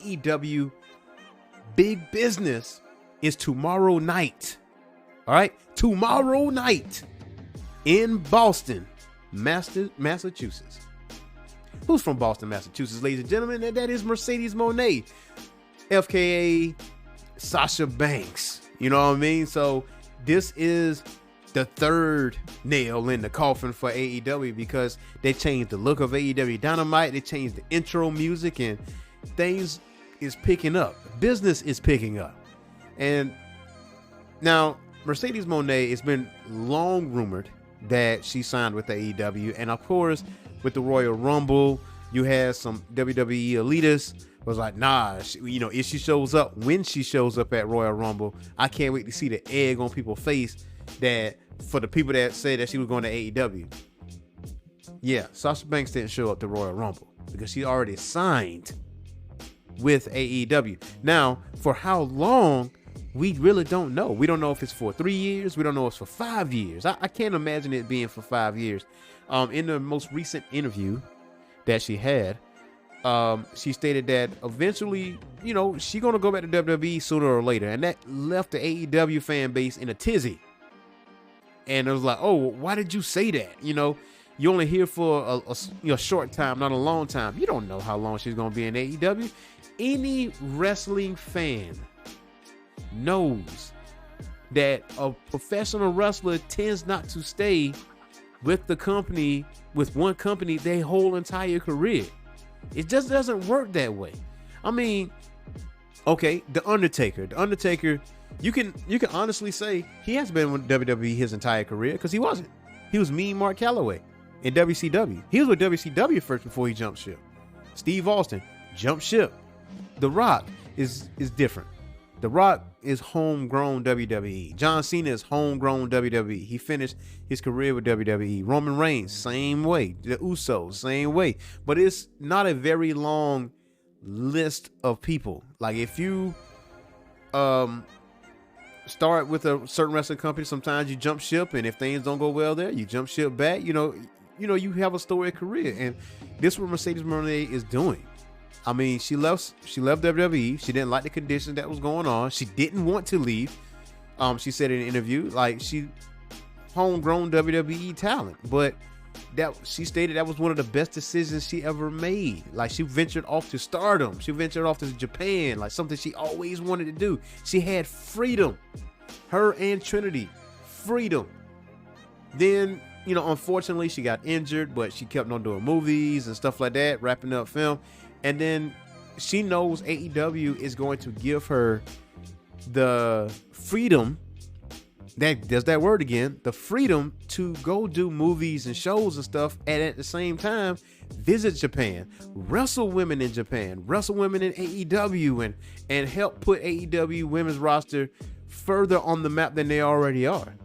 AEW Big Business is tomorrow night. All right, tomorrow night in Boston, Massachusetts. Who's from Boston, Massachusetts, ladies and gentlemen? That is Mercedes Mone, FKA Sasha Banks. You know what I mean? So this is the third nail in the coffin for AEW, because they changed the look of AEW Dynamite. They changed the intro music, and things is picking up. Business is picking up. And now Mercedes Mone, it's been long rumored that she signed with the AEW, and of course with the Royal Rumble, you had some WWE elitists was like, nah, if she shows up, when she shows up at Royal Rumble, I can't wait to see the egg on people's face that for the people that say that she was going to AEW. Yeah, Sasha Banks didn't show up to Royal Rumble because she already signed with AEW. Now, for how long, we really don't know. We don't know if it's for 3 years. We don't know if it's for 5 years. I can't imagine it being for 5 years. In the most recent interview that she had, she stated that eventually, she's going to go back to WWE sooner or later. And that left the AEW fan base in a tizzy. And it was like, oh, why did you say that? You're only here for a short time, not a long time. You don't know how long she's going to be in AEW. Any wrestling fan knows that a professional wrestler tends not to stay with one company their whole entire career. It just doesn't work that way. I mean, okay, The Undertaker, you can honestly say he has been with WWE his entire career, because he wasn't. He was Mean Mark Calloway in WCW. He was with WCW first before he jumped ship. Steve Austin jumped ship. The Rock is different. The Rock is homegrown WWE. John Cena is homegrown WWE. He finished his career with WWE. Roman Reigns, same way. The Usos, same way. But it's not a very long list of people. Like, if you start with a certain wrestling company, sometimes you jump ship, and if things don't go well there, you jump ship back. You have a storied career, and this is what Mercedes Mone is doing. I mean, she left WWE. She didn't like the conditions that was going on. She didn't want to leave. She said in an interview, like, she homegrown WWE talent, but that she stated that was one of the best decisions she ever made. Like, she ventured off to stardom. She ventured off to Japan, like something she always wanted to do. She had freedom. Her and Trinity, freedom. Then, unfortunately, she got injured, but she kept on doing movies and stuff like that, wrapping up film. And then she knows AEW is going to give her the freedom, there's that word again, the freedom to go do movies and shows and stuff, and at the same time visit Japan, wrestle women in Japan, wrestle women in AEW, and help put AEW women's roster further on the map than they already are.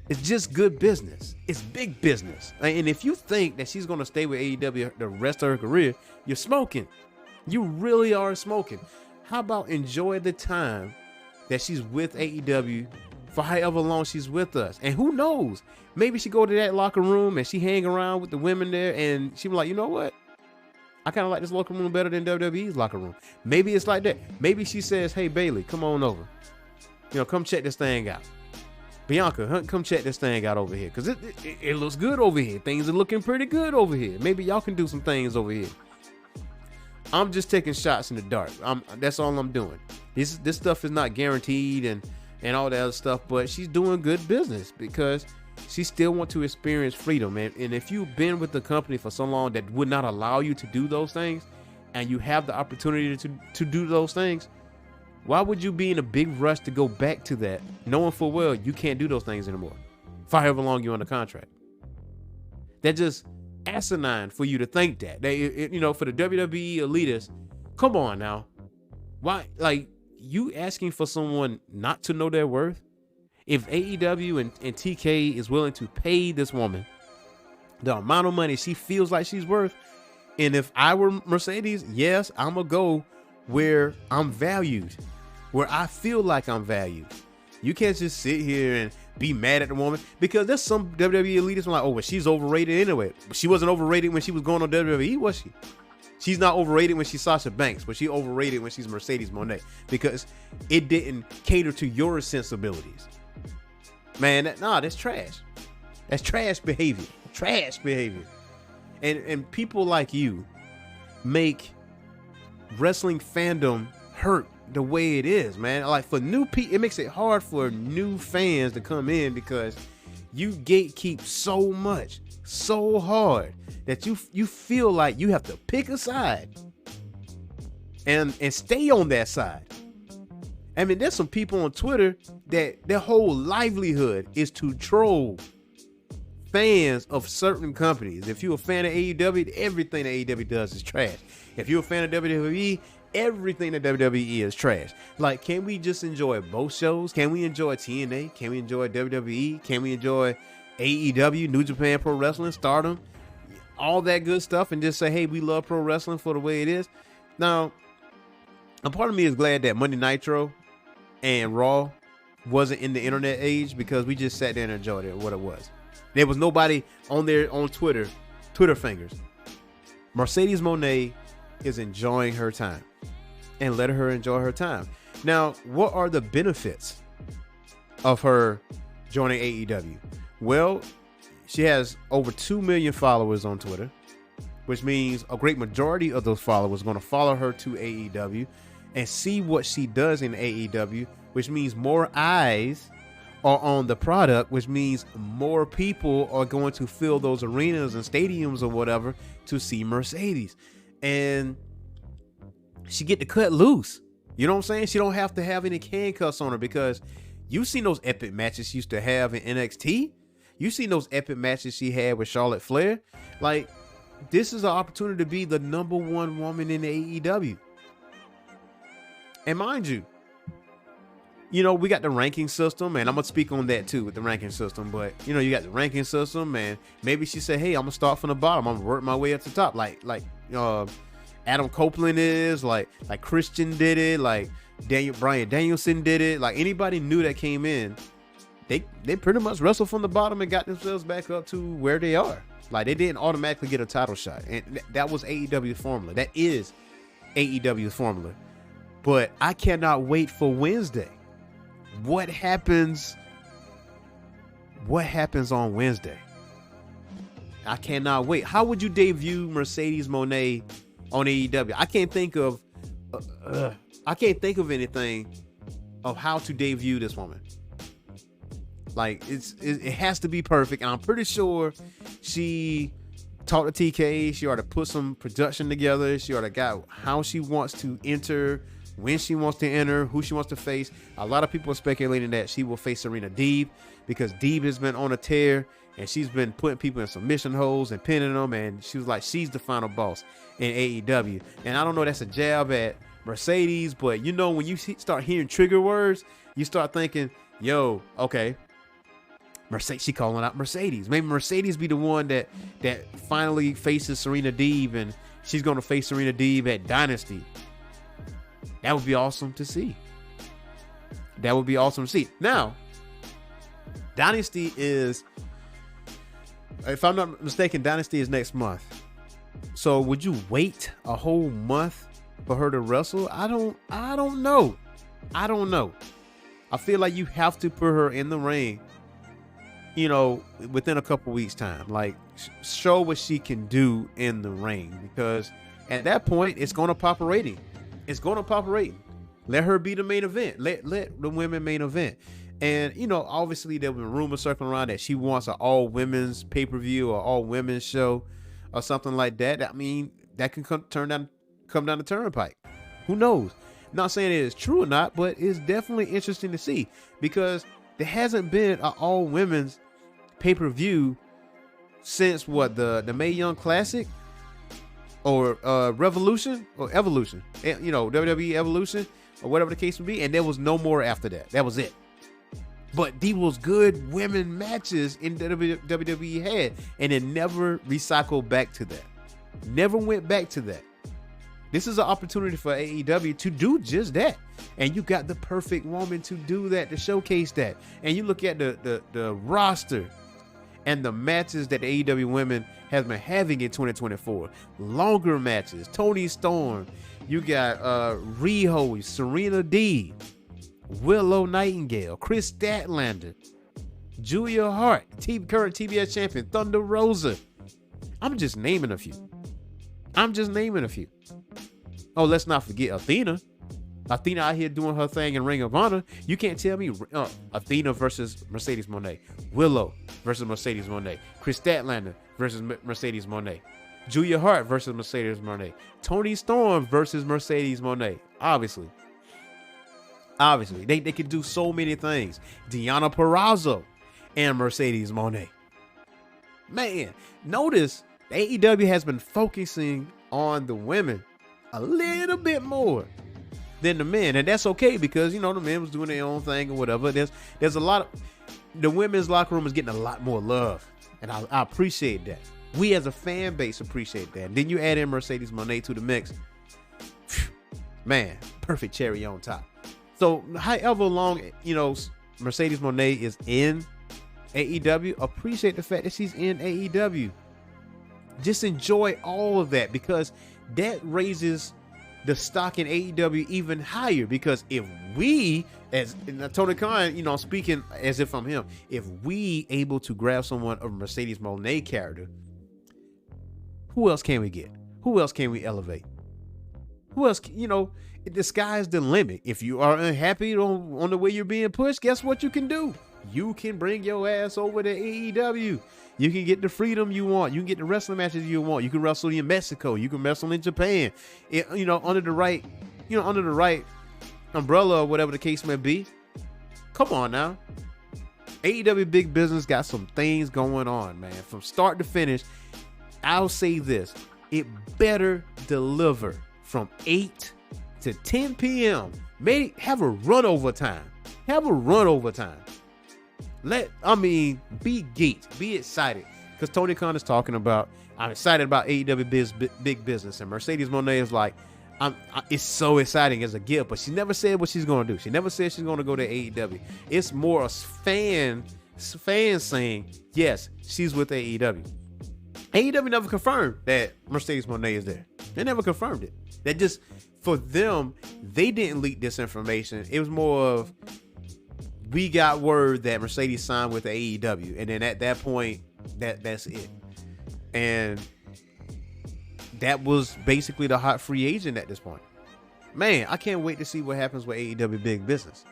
It's just good business. It's big business. And if you think that she's going to stay with AEW the rest of her career, you're smoking. You really are smoking. How about enjoy the time that she's with AEW for however long she's with us? And who knows? Maybe she go to that locker room and she hang around with the women there, and she be like, you know what? I kind of like this locker room better than WWE's locker room. Maybe it's like that. Maybe she says, hey, Bailey, come on over. Come check this thing out. Bianca, come check this thing out over here, because it looks good over here. Things are looking pretty good over here. Maybe y'all can do some things over here. I'm just taking shots in the dark. That's all I'm doing. This stuff is not guaranteed and all that other stuff, but she's doing good business because she still wants to experience freedom. And if you've been with the company for so long that would not allow you to do those things, and you have the opportunity to do those things, why would you be in a big rush to go back to that, knowing full well you can't do those things anymore for however long you're under contract? That's just asinine for you to think that. For the WWE elitists, come on now. Why, like, you asking for someone not to know their worth? If AEW and TK is willing to pay this woman the amount of money she feels like she's worth, and if I were Mercedes, yes, I'm going to go where I'm valued, where I feel like I'm valued. You can't just sit here and be mad at the woman, because there's some WWE elitists like, oh, well, she's overrated anyway. But she wasn't overrated when she was going on WWE, was she? She's not overrated when she's Sasha Banks, but she overrated when she's Mercedes Mone because it didn't cater to your sensibilities. Man, that's trash. That's trash behavior. Trash behavior. And people like you make wrestling fandom hurt the way it is, man. Like for new people, it makes it hard for new fans to come in because you gatekeep so much, so hard that you feel like you have to pick a side and stay on that side. I mean, there's some people on Twitter that their whole livelihood is to troll fans of certain companies. If you're a fan of AEW, everything that AEW does is trash. If you're a fan of WWE, everything that WWE is trash. Like, can we just enjoy both shows? Can we enjoy TNA? Can we enjoy WWE? Can we enjoy AEW, New Japan Pro Wrestling, Stardom, all that good stuff, and just say, hey, we love pro wrestling for the way it is? Now, a part of me is glad that Monday Nitro and Raw wasn't in the internet age because we just sat there and enjoyed it, what it was. There was nobody on there on Twitter fingers. Mercedes Mone is enjoying her time, and let her enjoy her time. Now, what are the benefits of her joining AEW? Well, she has over 2 million followers on Twitter, which means a great majority of those followers are going to follow her to AEW and see what she does in AEW, which means more eyes are on the product, which means more people are going to fill those arenas and stadiums or whatever to see Mercedes. And she get to cut loose. You know what I'm saying? She don't have to have any handcuffs on her because you've seen those epic matches she used to have in NXT. You've seen those epic matches she had with Charlotte Flair. Like, this is an opportunity to be the number one woman in AEW. And mind you, we got the ranking system, and I'm going to speak on that too with the ranking system. But, you got the ranking system, and maybe she said, hey, I'm going to start from the bottom. I'm going to work my way up to the top. Like Adam Copeland is, like Christian did it, like Bryan Danielson did it. Like anybody new that came in, they pretty much wrestled from the bottom and got themselves back up to where they are. Like they didn't automatically get a title shot. And that was AEW's formula. That is AEW's formula. But I cannot wait for Wednesday. What happens on Wednesday? I cannot wait. How would you debut Mercedes Mone on AEW? I can't think of anything of how to debut this woman. Like it has to be perfect, and I'm pretty sure she talked to TK. She ought to put some production together. She ought to got how she wants to enter, when she wants to enter, who she wants to face. A lot of people are speculating that she will face Serena Deeb because Deeb has been on a tear and she's been putting people in submission holes and pinning them, and she was like, she's the final boss in AEW. And I don't know, that's a jab at Mercedes, but when you start hearing trigger words, you start thinking, yo, okay, Mercedes, she calling out Mercedes. Maybe Mercedes be the one that finally faces Serena Deeb, and she's going to face Serena Deeb at Dynasty. That would be awesome to see. Now, Dynasty is, if I'm not mistaken, Dynasty is next month. So would you wait a whole month for her to wrestle? I don't know. I feel like you have to put her in the ring, within a couple weeks time. Like, show what she can do in the ring, because at that point, it's going to pop a rating. Let her be the main event. Let the women main event. And, obviously there have been rumors circling around that she wants an all women's pay-per-view or all women's show or something like that. I mean, that can come down the turnpike. Who knows? Not saying it is true or not, but it's definitely interesting to see, because there hasn't been an all women's pay-per-view since the Mae Young Classic or Revolution or Evolution, WWE Evolution or whatever the case would be. And there was no more after that. That was it. But these was good women matches in WWE had, and it never recycled back to that. Never went back to that. This is an opportunity for AEW to do just that. And you got the perfect woman to do that, to showcase that. And you look at the roster, and the matches that the AEW Women has been having in 2024. Longer matches. Toni Storm. You got Riho, Serena D, Willow Nightingale, Chris Statlander, Julia Hart, current TBS champion, Thunder Rosa. I'm just naming a few. Oh, let's not forget Athena. Athena out here doing her thing in Ring of Honor. You can't tell me Athena versus Mercedes Mone, Willow versus Mercedes Mone, Chris Statlander versus Mercedes Mone, Julia Hart versus Mercedes Mone, Toni Storm versus Mercedes Mone. Obviously, they can do so many things. Deonna Purrazzo and Mercedes Mone. Man, notice AEW has been focusing on the women a little bit more than the men, and that's okay because the men was doing their own thing or whatever. There's a lot of the women's locker room is getting a lot more love, and I appreciate that. We as a fan base appreciate that. And then you add in Mercedes Mone to the mix. Man, perfect cherry on top. So however long Mercedes Mone is in AEW, appreciate the fact that she's in AEW. Just enjoy all of that because that raises the stock in AEW even higher. Because if we, as Tony Khan, speaking as if I'm him, if we able to grab someone of Mercedes Mone character, who else can we get? Who else can we elevate? Who else? The sky's the limit. If you are unhappy on the way you're being pushed, guess what you can do? You can bring your ass over to AEW. You can get the freedom you want. You can get the wrestling matches you want. You can wrestle in Mexico. You can wrestle in Japan. Under the right umbrella or whatever the case may be. Come on now. AEW Big Business got some things going on, man. From start to finish, I'll say this. It better deliver from 8 to 10 p.m. Maybe have a run over time. Be geeked, be excited, because Tony Khan is talking about, I'm excited about AEW Big Business, and Mercedes Mone is like, it's so exciting as a gift, but she never said what she's going to do. She never said she's going to go to AEW. It's more a fans saying, yes, she's with AEW. AEW never confirmed that Mercedes Mone is there. They never confirmed it. That just, for them, they didn't leak this information. It was more of, we got word that Mercedes signed with AEW, and then at that point, that's it. And that was basically the hot free agent at this point. Man, I can't wait to see what happens with AEW Big Business.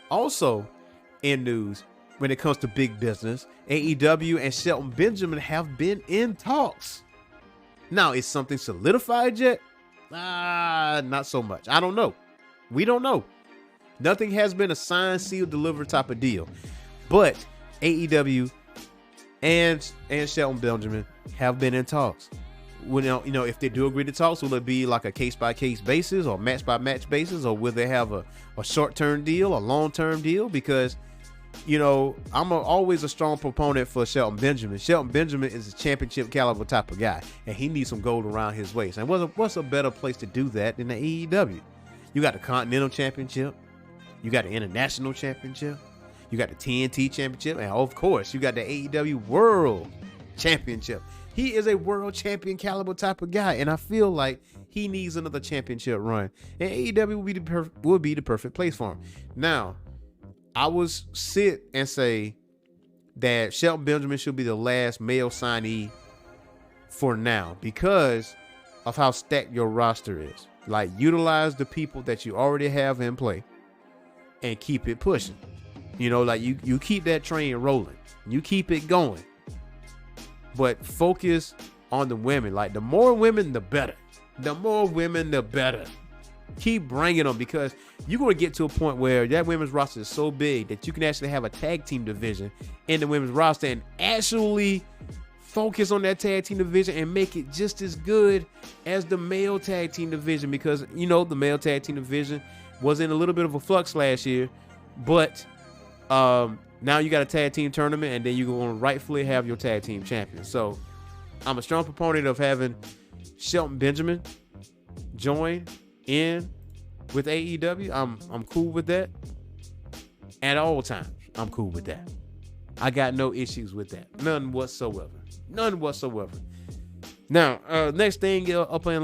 Also, in news, when it comes to Big Business, AEW and Shelton Benjamin have been in talks. Now, is something solidified yet? Not so much. I don't know. We don't know. Nothing has been a signed, sealed, delivered type of deal. But AEW and Shelton Benjamin have been in talks. Well, if they do agree to talks, will it be like a case-by-case basis or match-by-match basis, or will they have a short-term deal, a long-term deal? Because, I'm always a strong proponent for Shelton Benjamin. Shelton Benjamin is a championship caliber type of guy, and he needs some gold around his waist. And what's a better place to do that than the AEW? You got the Continental Championship. You got the International Championship. You got the TNT Championship. And, of course, you got the AEW World Championship. He is a world champion caliber type of guy, and I feel like he needs another championship run. And AEW would be the perfect place for him. Now, I would sit and say that Shelton Benjamin should be the last male signee for now because of how stacked your roster is. Like, utilize the people that you already have in play and keep it pushing. You keep that train rolling. You keep it going. But focus on the women. Like, the more women, the better. The more women, the better. Keep bringing them, because you're going to get to a point where that women's roster is so big that you can actually have a tag team division in the women's roster and actually focus on that tag team division and make it just as good as the male tag team division, because, the male tag team division was in a little bit of a flux last year, but now you got a tag team tournament, and then you're going to rightfully have your tag team champion. So I'm a strong proponent of having Shelton Benjamin join in with AEW. I'm cool with that at all times. I'm cool with that. I got no issues with that. None whatsoever. None whatsoever. Now, next thing up in line